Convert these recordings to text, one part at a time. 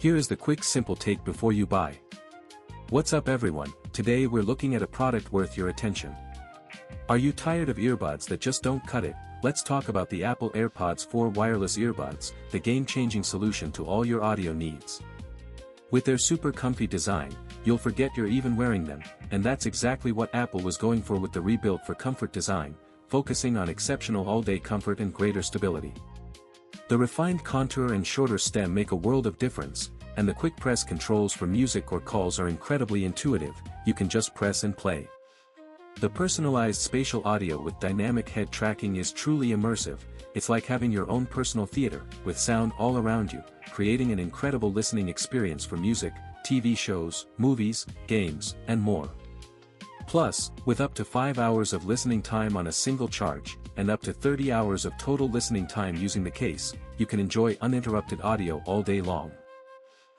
Here is the quick simple take before you buy. What's up everyone, today we're looking at a product worth your attention. Are you tired of earbuds that just don't cut it? Let's talk about the Apple AirPods 4 wireless earbuds, the game-changing solution to all your audio needs. With their super comfy design, you'll forget you're even wearing them, and that's exactly what Apple was going for with the rebuilt for comfort design, focusing on exceptional all-day comfort and greater stability. The refined contour and shorter stem make a world of difference, and the quick press controls for music or calls are incredibly intuitive. You can just press and play. The personalized spatial audio with dynamic head tracking is truly immersive. It's like having your own personal theater, with sound all around you, creating an incredible listening experience for music, TV shows, movies, games, and more. Plus, with up to 5 hours of listening time on a single charge, and up to 30 hours of total listening time using the case, you can enjoy uninterrupted audio all day long.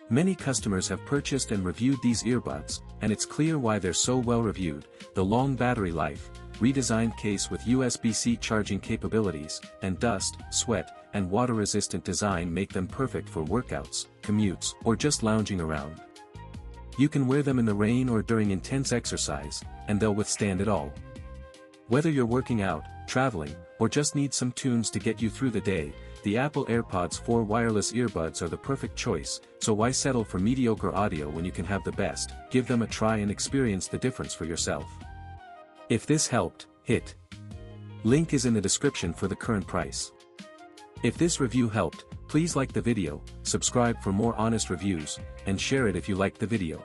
Many customers have purchased and reviewed these earbuds, and it's clear why they're so well reviewed. The long battery life, redesigned case with USB-C charging capabilities, and dust, sweat, and water-resistant design make them perfect for workouts, commutes, or just lounging around. You can wear them in the rain or during intense exercise, and they'll withstand it all. Whether you're working out, traveling, or just need some tunes to get you through the day, the Apple AirPods 4 wireless earbuds are the perfect choice, so why settle for mediocre audio when you can have the best? Give them a try and experience the difference for yourself. If this helped, hit link is in the description for the current price. If this review helped, please like the video, subscribe for more honest reviews, and share it if you liked the video.